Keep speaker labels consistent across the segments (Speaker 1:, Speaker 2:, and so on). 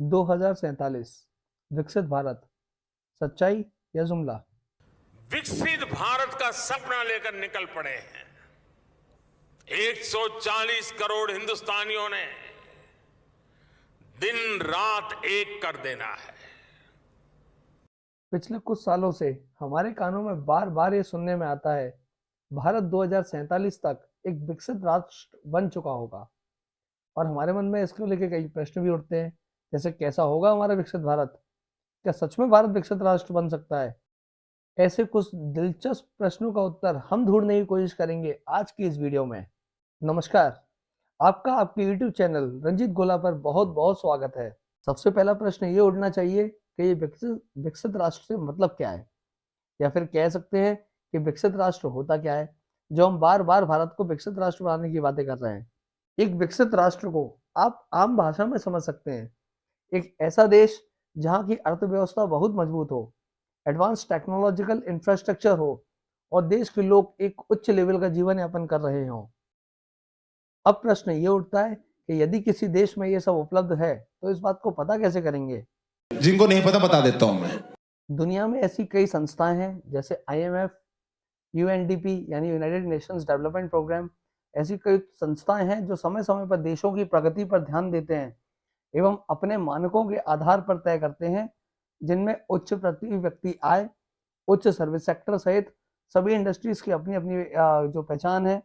Speaker 1: 2047 विकसित भारत, सच्चाई या जुमला?
Speaker 2: विकसित भारत का सपना लेकर निकल पड़े हैं 140 करोड़ हिंदुस्तानियों ने। दिन रात एक कर देना है।
Speaker 1: पिछले कुछ सालों से हमारे कानों में बार बार ये सुनने में आता है, भारत 2047 तक एक विकसित राष्ट्र बन चुका होगा। और हमारे मन में इसको लेकर कई प्रश्न भी उठते हैं, जैसे कैसा होगा हमारा विकसित भारत? क्या सच में भारत विकसित राष्ट्र बन सकता है? ऐसे कुछ दिलचस्प प्रश्नों का उत्तर हम ढूंढने की कोशिश करेंगे आज की इस वीडियो में। नमस्कार, आपका आपके YouTube चैनल रंजीत गोला पर बहुत बहुत स्वागत है। सबसे पहला प्रश्न ये उठना चाहिए कि ये विकसित राष्ट्र से मतलब क्या है, या फिर कह सकते हैं कि विकसित राष्ट्र होता क्या है, जो हम बार बार भारत को विकसित राष्ट्र बनाने की बातें कर रहे हैं। एक विकसित राष्ट्र को आप आम भाषा में समझ सकते हैं, एक ऐसा देश जहां की अर्थव्यवस्था बहुत मजबूत हो, एडवांस टेक्नोलॉजिकल इंफ्रास्ट्रक्चर हो और देश के लोग एक उच्च लेवल का जीवन यापन कर रहे हों। अब प्रश्न ये उठता है कि यदि किसी देश में ये सब उपलब्ध है तो इस बात को पता कैसे करेंगे?
Speaker 3: जिनको नहीं पता बता देता हूं मैं।
Speaker 1: दुनिया में ऐसी कई संस्थाएं हैं, जैसे IMF, UNDP यानी यूनाइटेड नेशंस डेवलपमेंट प्रोग्राम। ऐसी कई संस्थाएं हैं जो समय समय पर देशों की प्रगति पर ध्यान देते हैं एवं अपने मानकों के आधार पर तय करते हैं, जिनमें उच्च प्रति व्यक्ति आय, उच्च सर्विस सेक्टर सहित सभी इंडस्ट्रीज की अपनी अपनी जो पहचान है,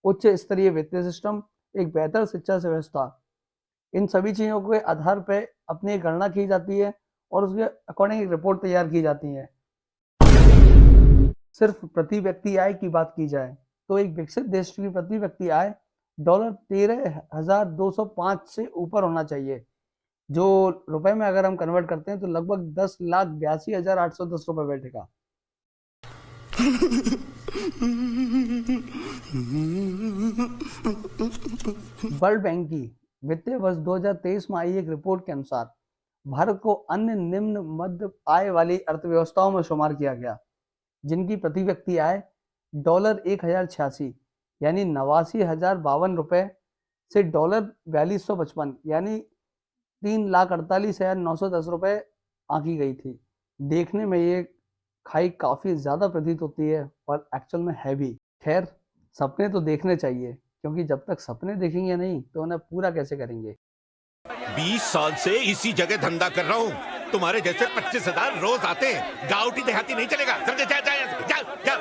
Speaker 1: उच्च स्तरीय वित्तीय सिस्टम, एक बेहतर शिक्षा व्यवस्था। इन सभी चीजों के आधार पर अपनी गणना की जाती है और उसके अकॉर्डिंग एक रिपोर्ट तैयार की जाती है। सिर्फ प्रति व्यक्ति आय की बात की जाए तो एक विकसित देश की प्रति व्यक्ति आय $13,205 से ऊपर होना चाहिए, जो रुपए में अगर हम कन्वर्ट करते हैं तो लगभग 10,82,810 रुपए बैठेगा। वर्ल्ड बैंक की वित्तीय वर्ष 2023 में आई एक रिपोर्ट के अनुसार भारत को अन्य निम्न मध्य आय वाली अर्थव्यवस्थाओं में शुमार किया गया, जिनकी प्रति व्यक्ति आय $1086 यानी 89,052 रुपए से $4255 यानी 3,48,910 रुपए आंकी गई थी। देखने में ये खाई काफी ज्यादा प्रतीत होती है और एक्चुअल में है भी। खैर, सपने तो देखने चाहिए, क्योंकि जब तक सपने देखेंगे नहीं तो उन्हें पूरा कैसे करेंगे।
Speaker 4: 20 साल से इसी जगह धंधा कर रहा हूँ। तुम्हारे जैसे 25,000 रोज आते हैं। गाँवटी देहाती नहीं चलेगा। समझे? जा जा जा जा।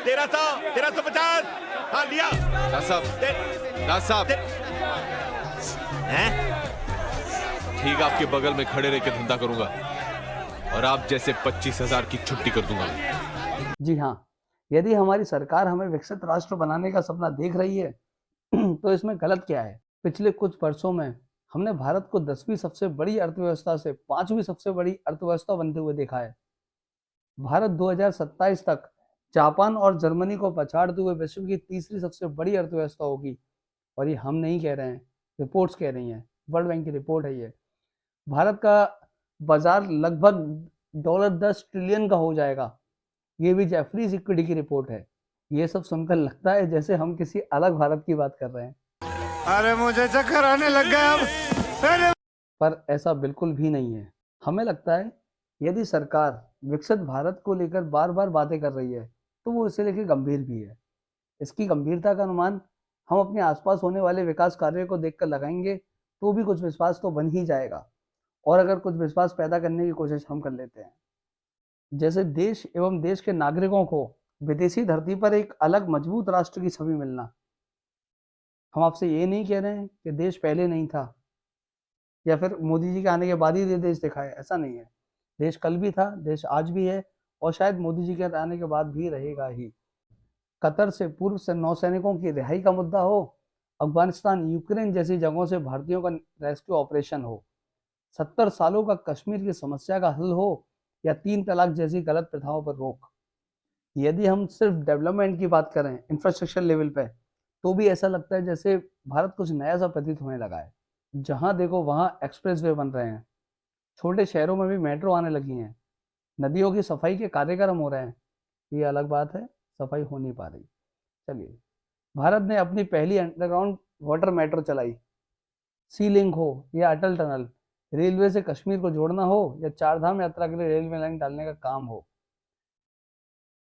Speaker 4: 1350। हाँ लिया।
Speaker 5: साहब
Speaker 4: हैं?
Speaker 5: ठीक, आपके बगल में खड़े रह के धंधा करूंगा और आप जैसे 25,000 की छुट्टी कर दूंगा।
Speaker 1: जी हाँ, यदि हमारी सरकार हमें विकसित राष्ट्र बनाने का सपना देख रही है तो इसमें गलत क्या है? पिछले कुछ वर्षों में हमने भारत को 10वीं सबसे बड़ी अर्थव्यवस्था से 5वीं सबसे बड़ी अर्थव्यवस्था बनते हुए देखा है। भारत 2027 तक जापान और जर्मनी को पछाड़ते हुए विश्व की तीसरी सबसे बड़ी अर्थव्यवस्था होगी। और ये हम नहीं कह रहे हैं, रिपोर्ट्स कह रही हैं, वर्ल्ड बैंक की रिपोर्ट है ये। भारत का बाजार लगभग $10 ट्रिलियन का हो जाएगा, ये भी जेफरीज इक्विटी की रिपोर्ट है। ये सब सुनकर लगता है जैसे हम किसी अलग भारत की बात कर रहे हैं।
Speaker 3: अरे मुझे चक्कर आने लग गया अब।
Speaker 1: पर ऐसा बिल्कुल भी नहीं है। हमें लगता है यदि सरकार विकसित भारत को लेकर बार बार बातें कर रही है तो वो इसे लेकर गंभीर भी है। इसकी गंभीरता का अनुमान हम अपने आसपास होने वाले विकास कार्यों को देखकर लगाएंगे तो भी कुछ विश्वास तो बन ही जाएगा। और अगर कुछ विश्वास पैदा करने की कोशिश हम कर लेते हैं, जैसे देश एवं देश के नागरिकों को विदेशी धरती पर एक अलग मजबूत राष्ट्र की छवि मिलना। हम आपसे ये नहीं कह रहे हैं कि देश पहले नहीं था या फिर मोदी जी के आने के बाद ही ये देश दिखा है, ऐसा नहीं है। देश कल भी था, देश आज भी है और शायद मोदी जी के आने के बाद भी रहेगा ही। कतर से पूर्व से नौसैनिकों की रिहाई का मुद्दा हो, अफगानिस्तान, यूक्रेन जैसी जगहों से भारतीयों का रेस्क्यू ऑपरेशन हो, 70 सालों का कश्मीर की समस्या का हल हो, या 3 तलाक जैसी गलत प्रथाओं पर रोक। यदि हम सिर्फ डेवलपमेंट की बात करें इंफ्रास्ट्रक्चर लेवल पे, तो भी ऐसा लगता है जैसे भारत कुछ नया सा प्रतीत होने लगा है। जहां देखो वहां एक्सप्रेसवे बन रहे हैं, छोटे शहरों में भी मेट्रो आने लगी हैं, नदियों की सफाई के कार्यक्रम हो रहे हैं। ये अलग बात है, सफाई हो नहीं पा रही। चलिए, भारत ने अपनी पहली अंडरग्राउंड वाटर मेट्रो चलाई, सी लिंक हो या अटल टनल, रेलवे से कश्मीर को जोड़ना हो या चारधाम यात्रा के लिए रेलवे लाइन डालने का काम हो,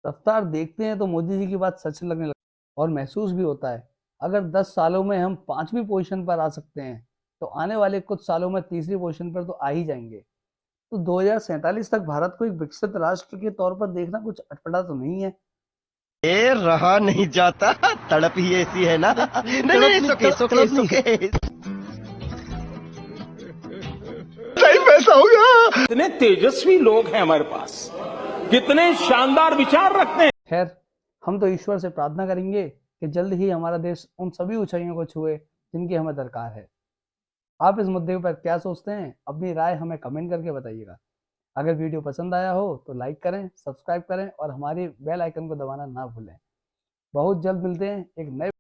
Speaker 1: रफ्तार देखते हैं तो मोदी जी की बात सच लगने लगती है। और महसूस भी होता है, अगर 10 सालों में हम 5वीं पोजीशन पर आ सकते हैं तो आने वाले कुछ सालों में तीसरी पोजीशन पर तो आ ही जाएंगे। तो 2047 तक भारत को एक विकसित राष्ट्र के तौर पर देखना कुछ अटपटा तो नहीं है।
Speaker 6: ये रहा नहीं जाता, तड़प ही ऐसी है ना। नहीं नहीं, सुके
Speaker 2: कितने तेजस्वी लोग हैं हमारे पास, कितने शानदार विचार रखते हैं।
Speaker 1: खैर, हम तो ईश्वर से प्रार्थना करेंगे कि जल्द ही हमारा देश उन सभी ऊंचाइयों को छुए जिनकी हमें दरकार है। आप इस मुद्दे पर क्या सोचते हैं? अपनी राय हमें कमेंट करके बताइएगा। अगर वीडियो पसंद आया हो तो लाइक करें, सब्सक्राइब करें और हमारे बेल आइकन को दबाना ना भूलें। बहुत जल्द मिलते हैं एक नए